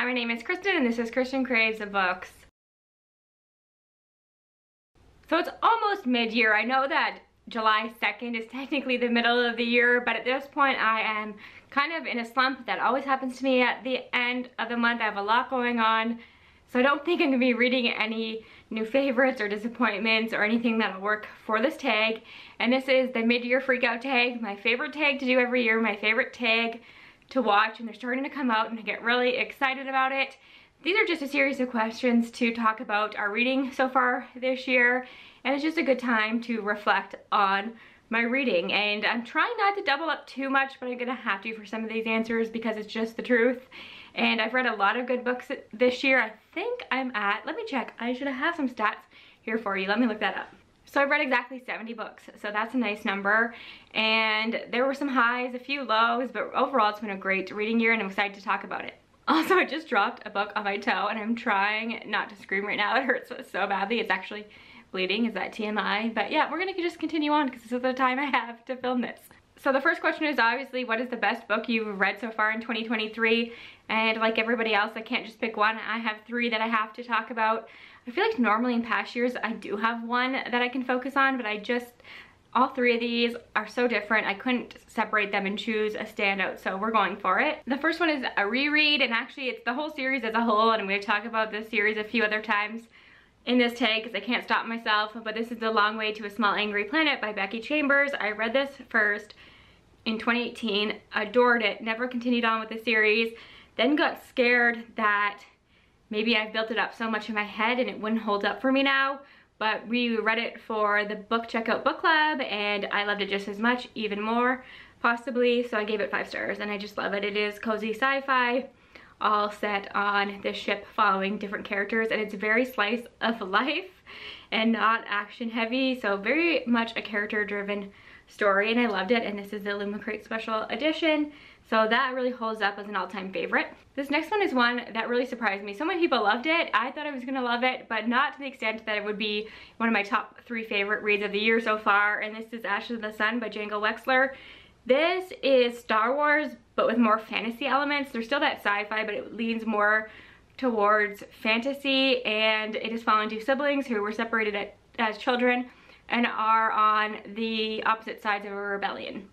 Hi, my name is Kristen and this is Kristen Craves Books. So it's almost mid-year. I know that July 2nd is technically the middle of the year, but at this point I am kind of in a slump. That always happens to me at the end of the month. I have a lot going on, so I don't think I'm going to be reading any new favorites or disappointments or anything that'll work for this tag. And this is the mid-year freakout tag, my favorite tag to do every year, my favorite tag to watch, and they're starting to come out and I get really excited about it. These are just a series of questions to talk about our reading so far this year, and it's just a good time to reflect on my reading. And I'm trying not to double up too much, but I'm gonna have to for some of these answers because it's just the truth. And I've read a lot of good books this year. I think I'm at, let me check, I should have some stats here for you. Let me look that up. So I've read exactly 70 books, so that's a nice number. And there were some highs, a few lows, but overall it's been a great reading year and I'm excited to talk about it. Also, I just dropped a book on my toe and I'm trying not to scream right now. It hurts so badly. It's actually bleeding. Is that TMI? But yeah, we're gonna just continue on because this is the time I have to film this. So the first question is obviously, what is the best book you've read so far in 2023? And like everybody else, I can't just pick one. I have three that I have to talk about. I feel like normally in past years, I do have one that I can focus on, but all three of these are so different. I couldn't separate them and choose a standout, so we're going for it. The first one is a reread, and actually it's the whole series as a whole, and I'm going to talk about this series a few other times in this tag because I can't stop myself. But this is The Long Way to a Small Angry Planet by Becky Chambers. I read this first in 2018, adored it, never continued on with the series, then got scared that maybe I've built it up so much in my head and it wouldn't hold up for me now. But we read it for the book checkout book club and I loved it just as much, even more possibly, so I gave it 5 stars and I just love it. It is cozy sci-fi, all set on this ship following different characters, and it's very slice of life and not action heavy, so very much a character driven story, and I loved it. And this is the Illumicrate special edition, so that really holds up as an all-time favorite. This next one is one that really surprised me. So many people loved it. I thought I was gonna love it, but not to the extent that it would be one of my top 3 favorite reads of the year so far, and this is Ashes of the Sun by Django Wexler. This is Star Wars, but with more fantasy elements. There's still that sci-fi, but it leans more towards fantasy, and it is following 2 siblings who were separated as children and are on the opposite sides of a rebellion.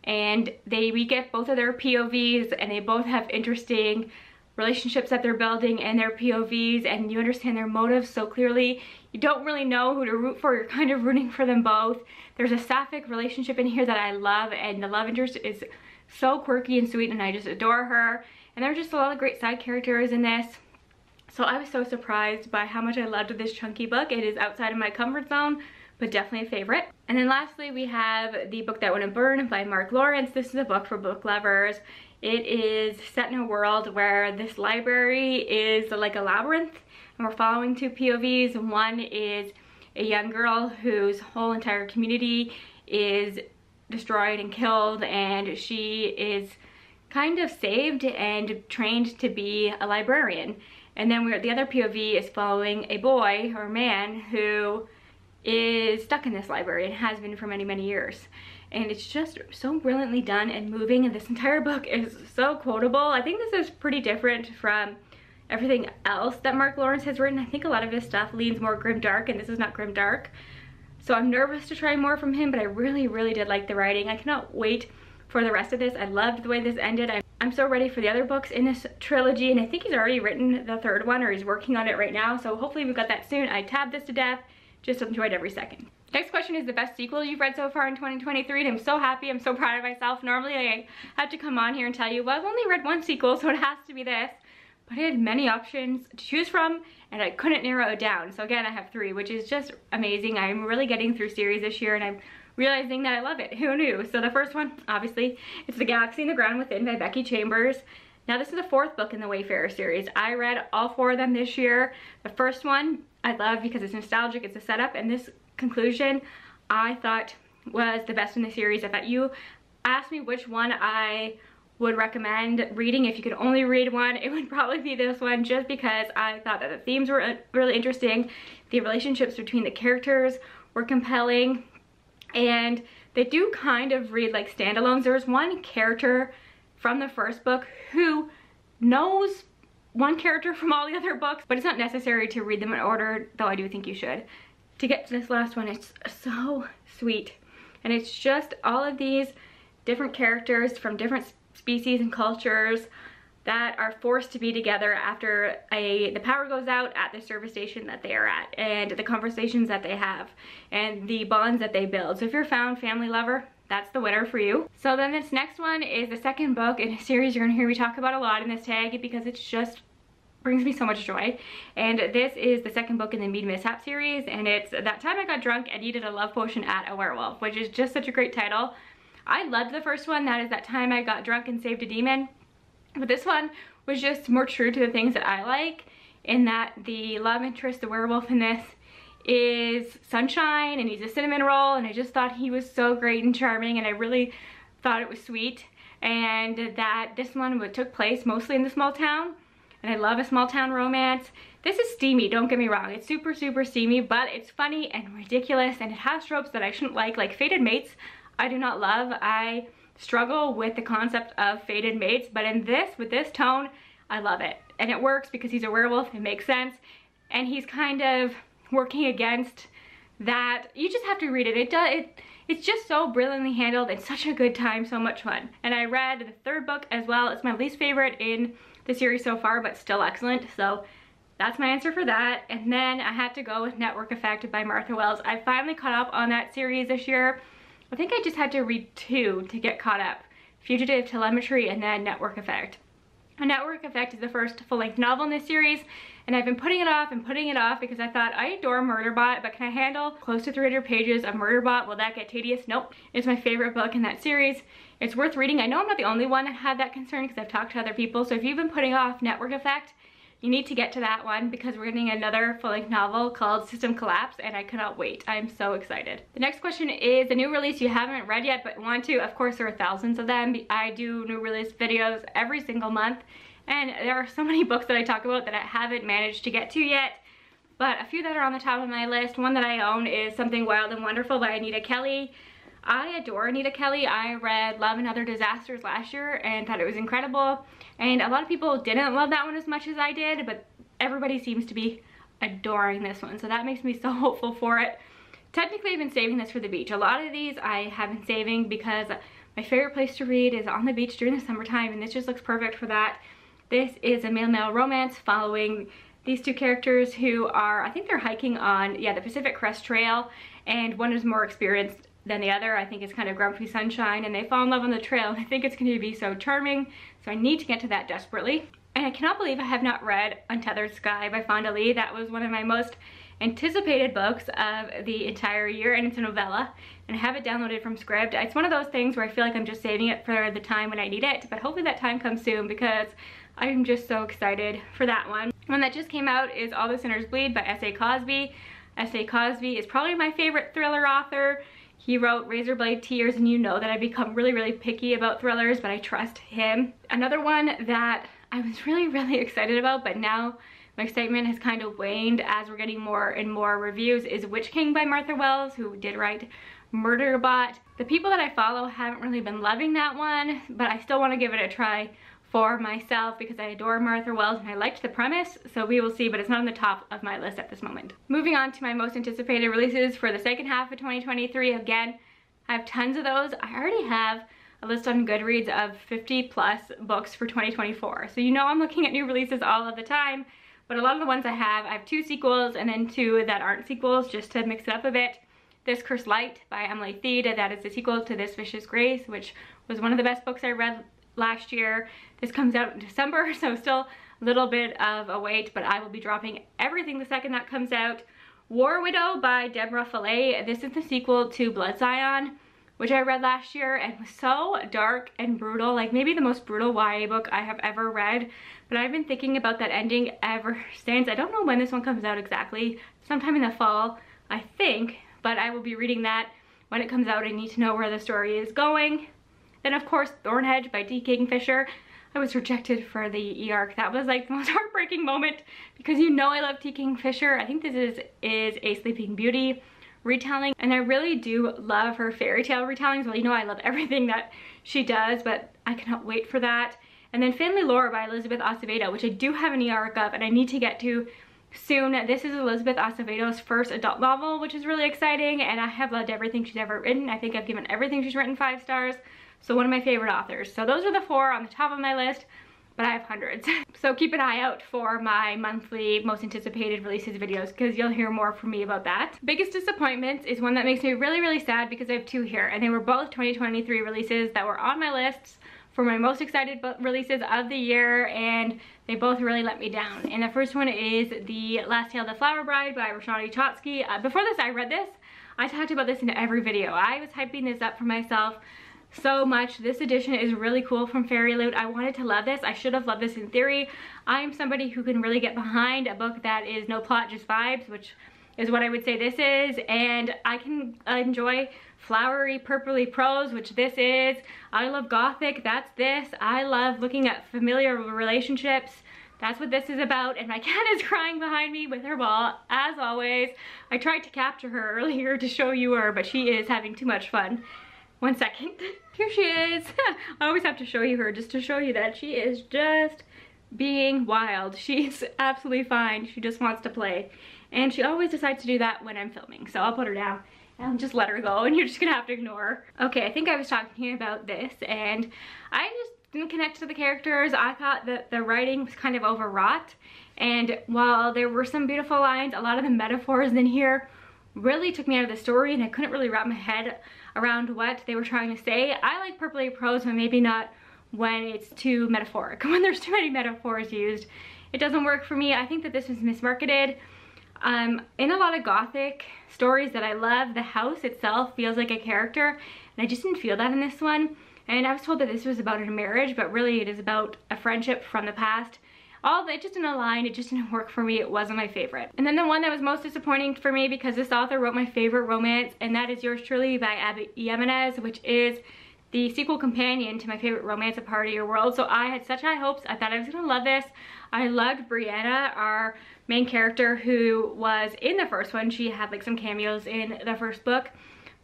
And we get both of their POVs, and they both have interesting relationships that they're building in their POVs, and you understand their motives so clearly. You don't really know who to root for. You're kind of rooting for them both. There's a sapphic relationship in here that I love, and the love interest is so quirky and sweet, and I just adore her. And there are just a lot of great side characters in this. So I was so surprised by how much I loved this chunky book. It is outside of my comfort zone, but definitely a favorite. And then lastly, we have The Book That Wouldn't Burn by Mark Lawrence. This is a book for book lovers. It is set in a world where this library is like a labyrinth, and we're following 2 POVs. One is a young girl whose whole entire community is destroyed and killed, and she is kind of saved and trained to be a librarian. And then the other POV is following a boy or man who is stuck in this library and has been for many, many years. And it's just so brilliantly done and moving, and this entire book is so quotable. I think this is pretty different from everything else that Mark Lawrence has written. I think a lot of his stuff leans more grimdark, and this is not grimdark. So I'm nervous to try more from him, but I really, really did like the writing. I cannot wait for the rest of this. I loved the way this ended. I'm so ready for the other books in this trilogy, and I think he's already written the 3rd one, or he's working on it right now, so hopefully we've got that soon. I tabbed this to death. Just enjoyed every second. Next question is the best sequel you've read so far in 2023, and I'm so happy. I'm so proud of myself. Normally I have to come on here and tell you, well, I've only read 1 sequel, so it has to be this. But I had many options to choose from, and I couldn't narrow it down. So again, I have 3, which is just amazing. I'm really getting through series this year, and I'm realizing that I love it. Who knew? So the first one, obviously, it's The Galaxy and the Ground Within by Becky Chambers. Now this is the 4th book in the Wayfarer series. I read all 4 of them this year. The first one I love because it's nostalgic, it's a setup, and this conclusion I thought was the best in the series. I thought you asked me which one I would recommend reading. If you could only read one, it would probably be this one, just because I thought that the themes were really interesting. The relationships between the characters were compelling, and they do kind of read like standalones. There's one character from the first book who knows one character from all the other books, but it's not necessary to read them in order, though I do think you should. To get to this last one, it's so sweet. And it's just all of these different characters from different species and cultures that are forced to be together after the power goes out at the service station that they are at, and the conversations that they have and the bonds that they build. So if you're a found family lover, that's the winner for you. So then this next one is the second book in a series you're gonna hear me talk about a lot in this tag because it's just brings me so much joy. And this is the second book in the Mead Mishap series, and it's That Time I Got Drunk and Needed a Love Potion at a Werewolf, which is just such a great title. I loved the first one, that is That Time I Got Drunk and Saved a Demon. But this one was just more true to the things that I like, in that the love interest, the werewolf in this, is sunshine, and he's a cinnamon roll, and I just thought he was so great and charming, and I really thought it was sweet. And that this one took place mostly in the small town, and I love a small town romance. This is steamy, don't get me wrong. It's super, super steamy, but it's funny and ridiculous, and it has tropes that I shouldn't like fated mates. I do not love. I struggle with the concept of fated mates, but in this, with this tone, I love it. And it works because he's a werewolf, it makes sense, and he's kind of working against that. You just have to read it. It's just so brilliantly handled and such a good time, so much fun. And I read the third book as well. It's my least favorite in the series so far, but still excellent. So that's my answer for that. And then I had to go with Network Effect by Martha Wells. I finally caught up on that series this year. I think I just had to read 2 to get caught up. Fugitive Telemetry and then Network Effect. A Network Effect is the first full-length novel in this series, and I've been putting it off because I thought, I adore Murderbot, but can I handle close to 300 pages of Murderbot? Will that get tedious? Nope. It's my favorite book in that series. It's worth reading. I know I'm not the only one that had that concern because I've talked to other people, so if you've been putting off Network Effect, you need to get to that one because we're getting another full-length novel called System Collapse, and I cannot wait. I'm so excited. The next question is a new release you haven't read yet but want to. Of course, there are thousands of them. I do new release videos every single month, and there are so many books that I talk about that I haven't managed to get to yet. But a few that are on the top of my list, one that I own is Something Wild and Wonderful by Anita Kelly. I adore Anita Kelly. I read Love and Other Disasters last year and thought it was incredible. And a lot of people didn't love that one as much as I did, but everybody seems to be adoring this one. So that makes me so hopeful for it. Technically, I've been saving this for the beach. A lot of these I have been saving because my favorite place to read is on the beach during the summertime, and this just looks perfect for that. This is a male-male romance following these two characters who are, I think they're hiking on, the Pacific Crest Trail, and one is more experienced than the other. I think it's kind of grumpy sunshine, and they fall in love on the trail, and I think it's going to be so charming, so I need to get to that desperately. And I cannot believe I have not read Untethered Sky by Fonda Lee. That was one of my most anticipated books of the entire year, and it's a novella, and I have it downloaded from Scribd. It's one of those things where I feel like I'm just saving it for the time when I need it, but hopefully that time comes soon because I'm just so excited for that one. One that just came out is All the Sinners Bleed by S.A. Cosby. S.A. Cosby is probably my favorite thriller author. He wrote Razorblade Tears, and you know that I've become really, really picky about thrillers, but I trust him. Another one that I was really, really excited about, but now my excitement has kind of waned as we're getting more and more reviews, is Witch King by Martha Wells, who did write Murderbot. The people that I follow haven't really been loving that one, but I still want to give it a try for myself because I adore Martha Wells and I liked the premise, so we will see, but it's not on the top of my list at this moment. Moving on to my most anticipated releases for the second half of 2023. Again, I have tons of those. I already have a list on Goodreads of 50 plus books for 2024. So you know I'm looking at new releases all of the time, but a lot of the ones I have 2 sequels and then 2 that aren't sequels just to mix it up a bit. This Cursed Light by Emily Thede, that is the sequel to This Vicious Grace, which was one of the best books I read last year. This comes out in December, so still a little bit of a wait, but I will be dropping everything the second that comes out. War Widow by Deborah Fillet. This is the sequel to Blood Scion, which I read last year and was so dark and brutal, like maybe the most brutal YA book I have ever read, but I've been thinking about that ending ever since. I don't know when this one comes out exactly, sometime in the fall, I think, but I will be reading that when it comes out. I need to know where the story is going. Then of course Thornhedge by T. Kingfisher. I was rejected for the e-arc. That was like the most heartbreaking moment because you know I love T. Kingfisher. I think this is a Sleeping Beauty retelling, and I really do love her fairy tale retellings. Well, you know I love everything that she does, but I cannot wait for that. And then Family Lore by Elizabeth Acevedo, which I do have an e-arc of and I need to get to soon. This is Elizabeth Acevedo's first adult novel, which is really exciting, and I have loved everything she's ever written. I think I've given everything she's written 5 stars. So one of my favorite authors. So those are the 4 on the top of my list, but I have hundreds. So keep an eye out for my monthly most anticipated releases videos, because you'll hear more from me about that. Biggest disappointments is one that makes me really, really sad, because I have 2 here, and they were both 2023 releases that were on my lists for my most excited releases of the year, and they both really let me down. And the first one is The Last Tale of the Flower Bride by Roshani Chotsky. Before this, I read this. I talked about this in every video. I was hyping this up for myself so much. This edition is really cool from Fairy Loot. I wanted to love this. I should have loved this in theory. I'm somebody who can really get behind a book that is no plot, just vibes, which is what I would say this is, and I can enjoy flowery, purpley prose, which this is. I love gothic, that's this. I love looking at familiar relationships, that's what this is about. And my cat is crying behind me with her ball, as always. I tried to capture her earlier to show you her, but she is having too much fun. 1 second. Here she is. I always have to show you her just to show you that she is just being wild. She's absolutely fine. She just wants to play. And she always decides to do that when I'm filming. So I'll put her down and just let her go, and you're just gonna have to ignore her. Okay, I think I was talking to you about this, and I just didn't connect to the characters. I thought that the writing was kind of overwrought. And while there were some beautiful lines, a lot of the metaphors in here really took me out of the story, and I couldn't really wrap my head around what they were trying to say. I like purpley prose, but maybe not when it's too metaphoric. When there's too many metaphors used, it doesn't work for me. I think that this was mismarketed. In a lot of gothic stories that I love, the house itself feels like a character, and I just didn't feel that in this one. And I was told that this was about a marriage, but really it is about a friendship from the past. All that just didn't align, it just didn't work for me. It wasn't my favorite. And then the one that was most disappointing for me, because this author wrote my favorite romance, and that is Yours Truly by Abby Jimenez, which is the sequel companion to my favorite romance, A Part of Your World. So I had such high hopes. I thought I was gonna love this. I loved Brianna, our main character, who was in the first one. She had like some cameos in the first book,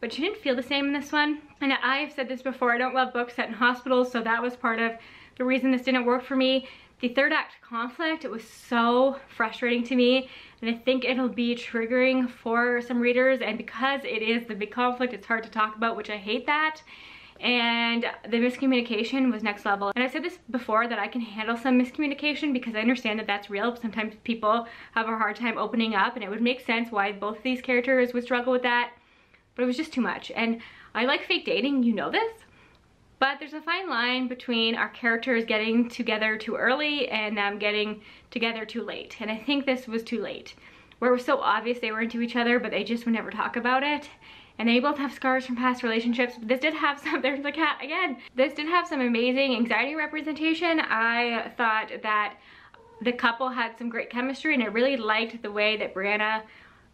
but she didn't feel the same in this one. And I have said this before, I don't love books set in hospitals, so that was part of the reason this didn't work for me. The third act conflict, it was so frustrating to me, and I think it'll be triggering for some readers, and because it is the big conflict, it's hard to talk about, which I hate that. And the miscommunication was next level. And I've said this before, that I can handle some miscommunication because I understand that that's real. Sometimes people have a hard time opening up, and it would make sense why both of these characters would struggle with that, but it was just too much. And I like fake dating, you know this, but there's a fine line between our characters getting together too early and them getting together too late. And I think this was too late, where it was so obvious they were into each other, but they just would never talk about it. And they both have scars from past relationships. But this did have some, there's the cat again. This did have some amazing anxiety representation. I thought that the couple had some great chemistry, and I really liked the way that Brianna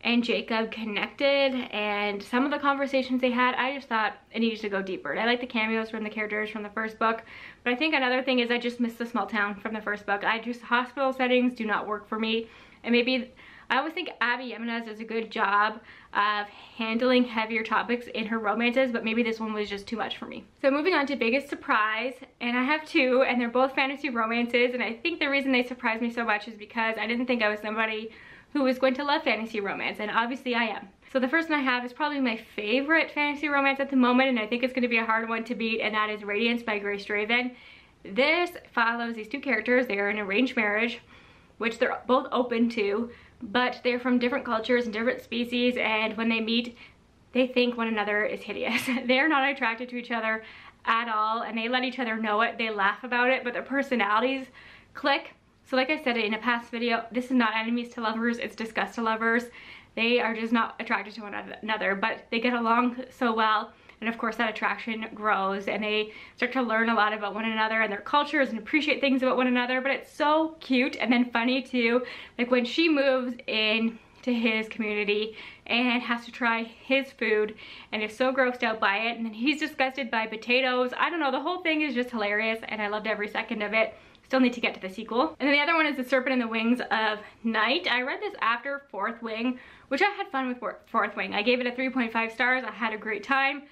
and Jacob connected, and some of the conversations they had, I just thought it needed to go deeper. And I like the cameos from the characters from the first book, but I think another thing is I just missed the small town from the first book. Hospital settings do not work for me, and maybe, I always think Abby Jimenez does a good job of handling heavier topics in her romances, but maybe this one was just too much for me. So moving on to biggest surprise, and I have 2, and they're both fantasy romances, and I think the reason they surprised me so much is because I didn't think I was somebody who was going to love fantasy romance, and obviously I am. So the first one I have is probably my favorite fantasy romance at the moment, and I think it's going to be a hard one to beat, and that is Radiance by Grace Draven. This follows these 2 characters. They are in an arranged marriage, which they're both open to, but they're from different cultures and different species, and when they meet, they think one another is hideous. They're not attracted to each other at all, and they let each other know it. They laugh about it, but their personalities click. So like I said in a past video, this is not enemies to lovers, it's disgust to lovers. They are just not attracted to one another, but they get along so well. And of course that attraction grows, and they start to learn a lot about one another and their cultures and appreciate things about one another. But it's so cute and then funny too. Like when she moves in to his community and has to try his food and is so grossed out by it, and then he's disgusted by potatoes. I don't know, the whole thing is just hilarious, and I loved every second of it. Still need to get to the sequel. And then the other one is The Serpent in the Wings of Night. I read this after Fourth Wing, which I had fun with Fourth Wing. I gave it a 3.5 stars. I had a great time,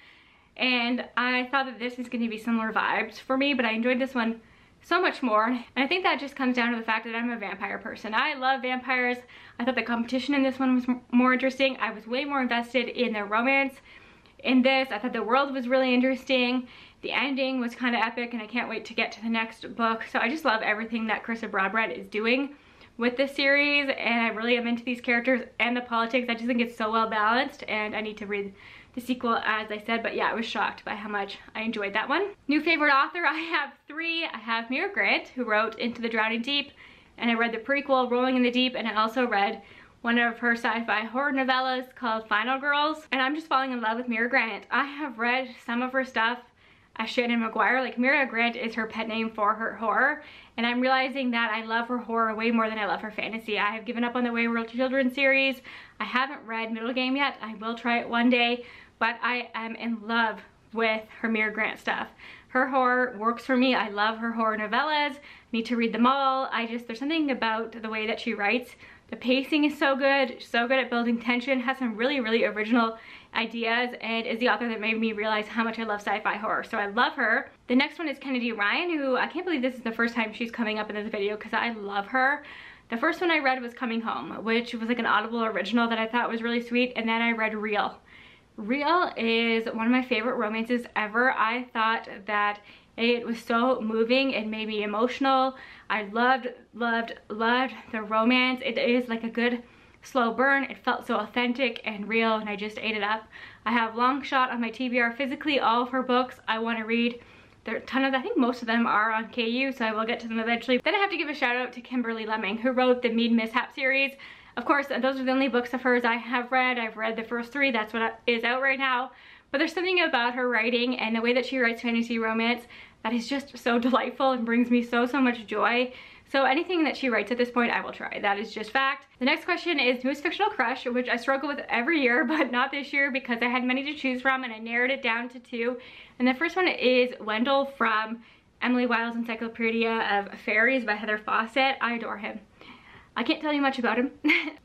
and I thought that this is going to be similar vibes for me, but I enjoyed this one so much more. And I think that just comes down to the fact that I'm a vampire person. I love vampires. I thought the competition in this one was more interesting. I was way more invested in their romance. In this, I thought the world was really interesting. The ending was kind of epic, and I can't wait to get to the next book. So I just love everything that Carissa Broadbent is doing with this series, and I really am into these characters and the politics. I just think it's so well balanced, and I need to read the sequel, as I said. But yeah, I was shocked by how much I enjoyed that one. New favorite author, I have 3. I have Mira Grant, who wrote Into the Drowning Deep, and I read the prequel, Rolling in the Deep, and I also read one of her sci-fi horror novellas called Final Girls, and I'm just falling in love with Mira Grant. I have read some of her stuff as Shannon McGuire. Like, Mira Grant is her pet name for her horror, and I'm realizing that I love her horror way more than I love her fantasy. I have given up on the Wayward Children series. I haven't read Middle Game yet. I will try it one day, but I am in love with her Mira Grant stuff. Her horror works for me. I love her horror novellas. I need to read them all. There's something about the way that she writes. The pacing is so good at building tension, has some really, really original ideas, and is the author that made me realize how much I love sci-fi horror. So I love her. The next one is Kennedy Ryan, who I can't believe this is the first time she's coming up in this video because I love her. The first one I read was Coming Home, which was like an Audible original that I thought was really sweet, and then I read Real. Real is one of my favorite romances ever. I thought that it was so moving and made me emotional. I loved the romance. It is like a good slow burn. It felt so authentic and real, and I just ate it up. I have Long Shot on my TBR physically, all of her books I want to read. There are a ton of, I think most of them are on KU, so I will get to them eventually. Then I have to give a shout out to Kimberly Lemming, who wrote the Mead Mishap series. Of course, those are the only books of hers I have read. I've read the first 3, that's what is out right now. But there's something about her writing and the way that she writes fantasy romance that is just so delightful and brings me so much joy. So anything that she writes at this point, I will try. That is just fact. The next question is newest fictional crush, which I struggle with every year, but not this year because I had many to choose from and I narrowed it down to 2. And the first one is Wendell from Emily Wilde's Encyclopedia of Fairies by Heather Fawcett. I adore him. I can't tell you much about him,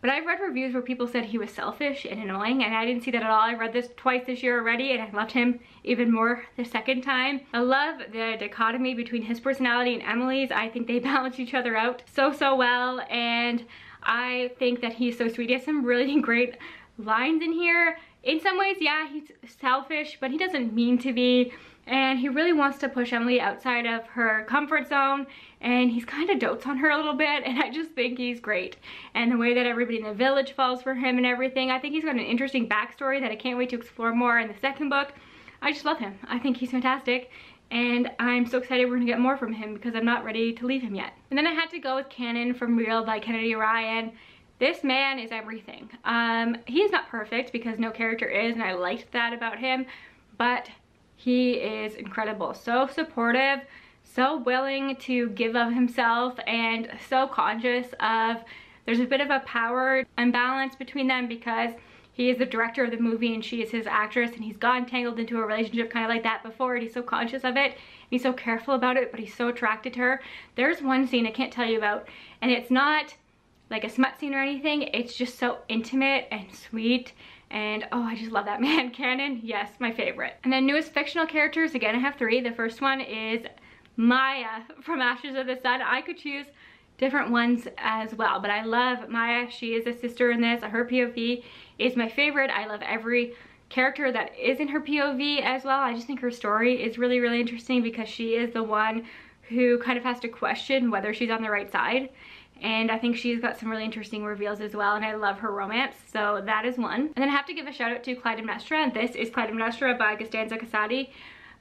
but I've read reviews where people said he was selfish and annoying, and I didn't see that at all. I read this twice this year already, and I loved him even more the second time. I love the dichotomy between his personality and Emily's. I think they balance each other out so well, and I think that he's so sweet. He has some really great lines in here. In some ways, yeah, he's selfish, but he doesn't mean to be. And he really wants to push Emily outside of her comfort zone, and he's kind of dotes on her a little bit, and I just think he's great. And the way that everybody in the village falls for him and everything, I think he's got an interesting backstory that I can't wait to explore more in the second book. I just love him. I think he's fantastic, and I'm so excited we're gonna get more from him because I'm not ready to leave him yet. And then I had to go with Canon from Real by Kennedy Ryan. This man is everything. He is not perfect because no character is, and I liked that about him, but he is incredible. So supportive, so willing to give of himself, and so conscious of, there's a bit of a power imbalance between them because he is the director of the movie and she is his actress, and he's gotten tangled into a relationship kind of like that before, and he's so conscious of it. He's so careful about it, but he's so attracted to her. There's one scene I can't tell you about, and it's not like a smut scene or anything. It's just so intimate and sweet. And oh, I just love that man. Canon, yes, my favorite. And then newest fictional characters, again I have 3. The first one is Maya from Ashes of the Sun. I could choose different ones as well, but I love Maya. She is a sister in this. Her POV is my favorite. I love every character that is in her POV as well. I just think her story is really, really interesting because she is the one who kind of has to question whether she's on the right side. And I think she's got some really interesting reveals as well, and I love her romance, so that is one. And then I have to give a shout out to Clytemnestra, and this is Clytemnestra by Costanza Casati.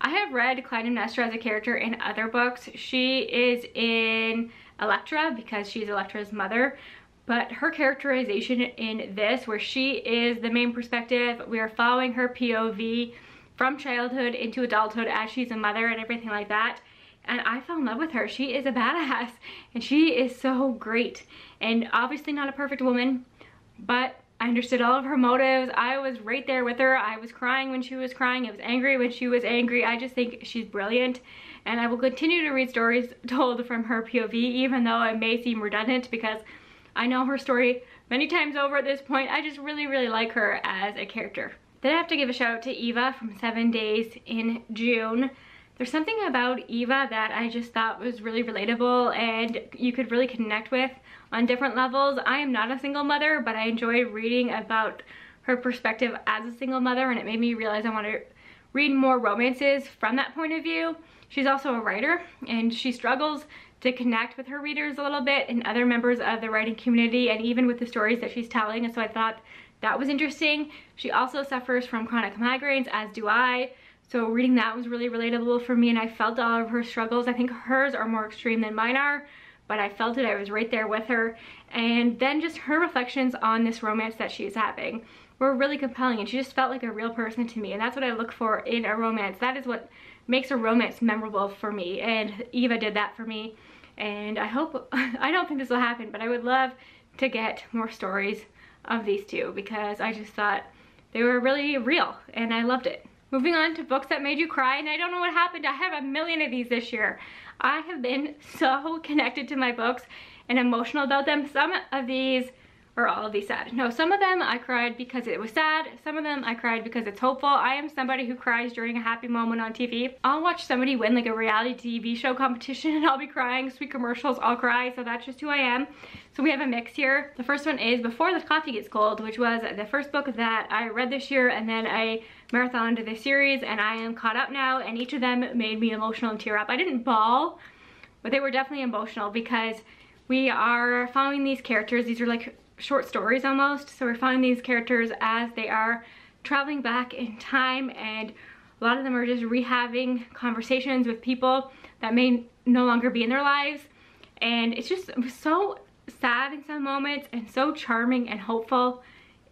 I have read Clytemnestra as a character in other books. She is in Electra because she's Electra's mother, but her characterization in this, where she is the main perspective, we are following her POV from childhood into adulthood as she's a mother and everything like that. And I fell in love with her. She is a badass and she is so great. And obviously not a perfect woman, but I understood all of her motives. I was right there with her. I was crying when she was crying. I was angry when she was angry. I just think she's brilliant. And I will continue to read stories told from her POV, even though it may seem redundant because I know her story many times over at this point. I just really, really like her as a character. Then I have to give a shout out to Eva from 7 Days in June. There's something about Eva that I just thought was really relatable and you could really connect with on different levels. I am not a single mother, but I enjoy reading about her perspective as a single mother, and it made me realize I want to read more romances from that point of view. She's also a writer, and she struggles to connect with her readers a little bit and other members of the writing community, and even with the stories that she's telling, and so I thought that was interesting. She also suffers from chronic migraines, as do I. So reading that was really relatable for me, and I felt all of her struggles. I think hers are more extreme than mine are, but I felt it. I was right there with her. And then just her reflections on this romance that she's having were really compelling, and she just felt like a real person to me, and that's what I look for in a romance. That is what makes a romance memorable for me, and Eva did that for me. And I hope, I don't think this will happen, but I would love to get more stories of these two because I just thought they were really real and I loved it. Moving on to books that made you cry, and I don't know what happened. I have a million of these this year. I have been so connected to my books and emotional about them. Some of these, or all of these sad. No, some of them I cried because it was sad. Some of them I cried because it's hopeful. I am somebody who cries during a happy moment on TV. I'll watch somebody win like a reality TV show competition and I'll be crying. Sweet commercials, I'll cry. So that's just who I am. So we have a mix here. The first one is Before the Coffee Gets Cold, which was the first book that I read this year, and then I marathoned the series, and I am caught up now, and each of them made me emotional and tear up. I didn't bawl, but they were definitely emotional because we are following these characters. These are like short stories almost, so we're following these characters as they are traveling back in time, and a lot of them are just rehaving conversations with people that may no longer be in their lives, and it was so sad in some moments and so charming and hopeful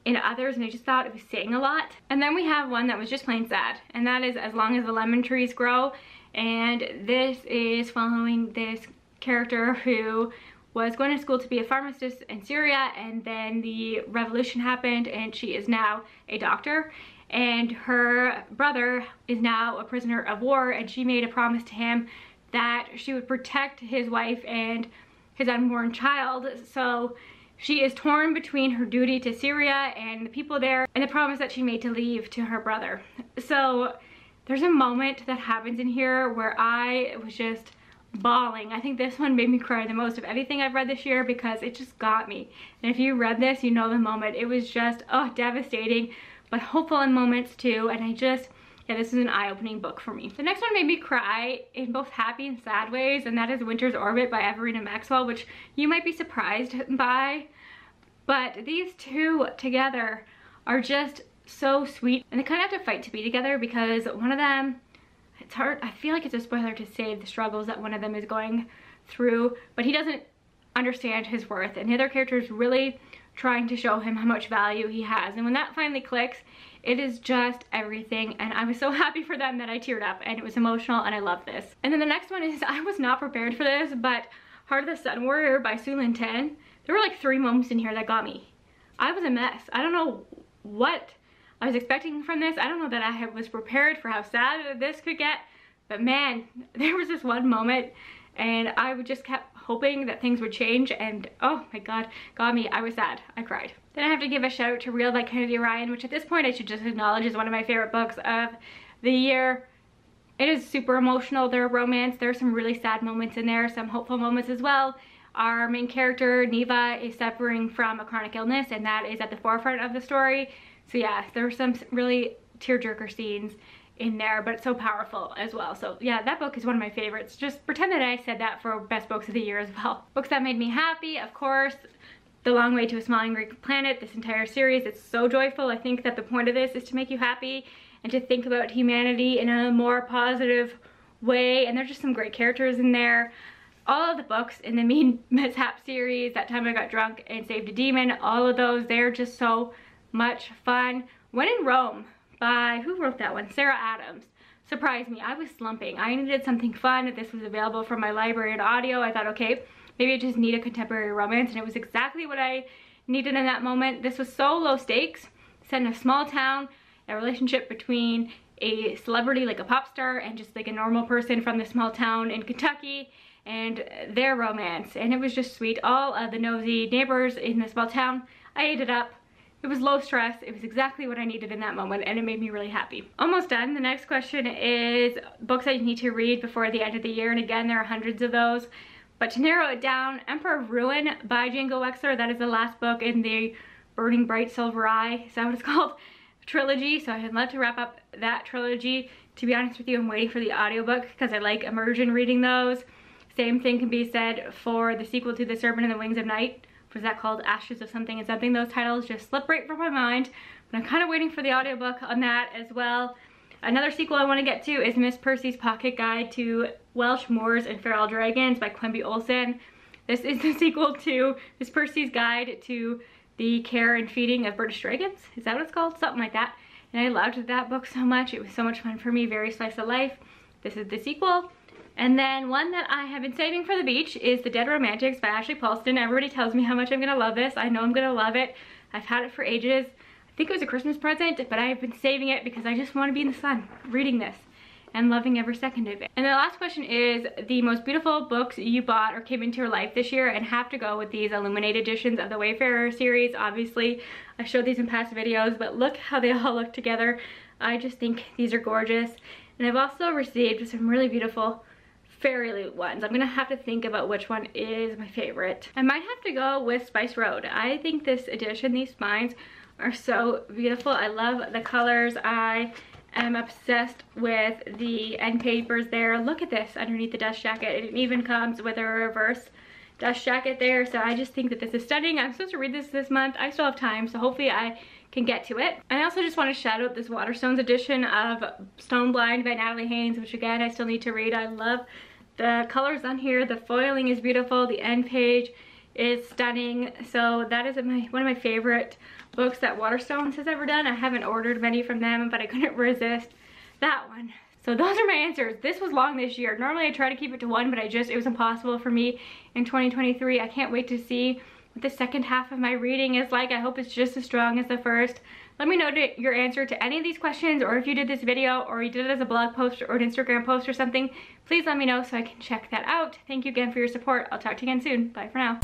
in others, and I just thought it was saying a lot. And then we have one that was just plain sad, and that is As Long as the Lemon Trees Grow, and this is following this character who was going to school to be a pharmacist in Syria, and then the revolution happened and she is now a doctor, and her brother is now a prisoner of war, and she made a promise to him that she would protect his wife and his unborn child. So she is torn between her duty to Syria and the people there and the promise that she made to leave to her brother. So there's a moment that happens in here where I was just bawling. I think this one made me cry the most of anything I've read this year because it just got me. And if you read this, you know the moment. It was just, oh, devastating, but hopeful in moments too. And I just, yeah, this is an eye-opening book for me. The next one made me cry in both happy and sad ways, and that is Winter's Orbit by Everina Maxwell, which you might be surprised by, but these two together are just so sweet, and they kind of have to fight to be together because one of them, it's hard, I feel like it's a spoiler to say the struggles that one of them is going through, but he doesn't understand his worth, and the other character is really trying to show him how much value he has, and when that finally clicks, it is just everything, and I was so happy for them that I teared up, and it was emotional, and I love this. And then the next one is, I was not prepared for this, but Heart of the Sun Warrior by Su Lin Tan. There were like 3 moments in here that got me. I was a mess. I don't know what I was expecting from this. I don't know that I was prepared for how sad this could get, but man, there was this one moment, and I just kept hoping that things would change, and oh my god, got me. I was sad. I cried. Then I have to give a shout out to Real by Kennedy Ryan, which at this point I should just acknowledge is one of my favorite books of the year. It is super emotional. There are romance. There are some really sad moments in there, some hopeful moments as well. Our main character, Neva, is suffering from a chronic illness, and that is at the forefront of the story. So yeah, there were some really tearjerker scenes in there, but it's so powerful as well. So yeah, that book is one of my favorites. Just pretend that I said that for best books of the year as well. Books that made me happy, of course, The Long Way to a Smiling Great Planet. This entire series, it's so joyful. I think that the point of this is to make you happy and to think about humanity in a more positive way, and there's just some great characters in there. All of the books in the Mean Mishap series, That Time I Got Drunk and Saved a Demon, all of those, they're just so much fun. When in Rome by, who wrote that one? Sarah Adams. Surprised me. I was slumping. I needed something fun. This was available from my library and audio. I thought, okay, maybe I just need a contemporary romance, and it was exactly what I needed in that moment. This was so low stakes, set in a small town, a relationship between a celebrity like a pop star and just like a normal person from the small town in Kentucky, and their romance, and it was just sweet. All of the nosy neighbors in the small town, I ate it up. It It was low stress. It was exactly what I needed in that moment, and it made me really happy. Almost done. The next question is books that you need to read before the end of the year, and again, there are hundreds of those. But to narrow it down, Emperor of Ruin by Django Wexler, that is the last book in the Burning Bright Silver Eye, is that what it's called? Trilogy. So I'd love to wrap up that trilogy. To be honest with you, I'm waiting for the audiobook because I like immersion reading those. Same thing can be said for the sequel to The Serpent and the Wings of Night. Was that called? Ashes of Something and Something. Those titles just slip right from my mind, but I'm kind of waiting for the audiobook on that as well. Another sequel I want to get to is Miss Percy's Pocket Guide to Welsh Moors and Feral Dragons by Quimby Olson. This is the sequel to Miss Percy's Guide to the Care and Feeding of British Dragons. Is that what it's called? Something like that. And I loved that book so much. It was so much fun for me. Very slice of life. This is the sequel. And then one that I have been saving for the beach is The Dead Romantics by Ashley Paulston. Everybody tells me how much I'm gonna love this. I know I'm gonna love it. I've had it for ages. I think it was a Christmas present, but I've been saving it because I just want to be in the sun reading this and loving every second of it. And the last question is the most beautiful books you bought or came into your life this year, and have to go with these illuminated editions of the Wayfarer series. Obviously, I showed these in past videos, but look how they all look together. I just think these are gorgeous. And I've also received some really beautiful fairy loot ones. I'm gonna have to think about which one is my favorite. I might have to go with Spice Road. I think this edition, these spines, are so beautiful. I love the colors. I am obsessed with the end papers there. Look at this underneath the dust jacket. It even comes with a reverse dust jacket there. So I just think that this is stunning. I'm supposed to read this month. I still have time, so hopefully I can get to it. And I also just want to shout out this Waterstones edition of Stone Blind by Natalie Haynes, which again I still need to read. I love the colors on here. The foiling is beautiful. The end page is stunning. So that is one of my favorite books that Waterstones has ever done. I haven't ordered many from them, but I couldn't resist that one. So those are my answers. This was long this year. Normally I try to keep it to one, but it was impossible for me in 2023. I can't wait to see what the second half of my reading is like. I hope it's just as strong as the first. Let me know your answer to any of these questions, or if you did this video or you did it as a blog post or an Instagram post or something, please let me know so I can check that out. Thank you again for your support. I'll talk to you again soon. Bye for now.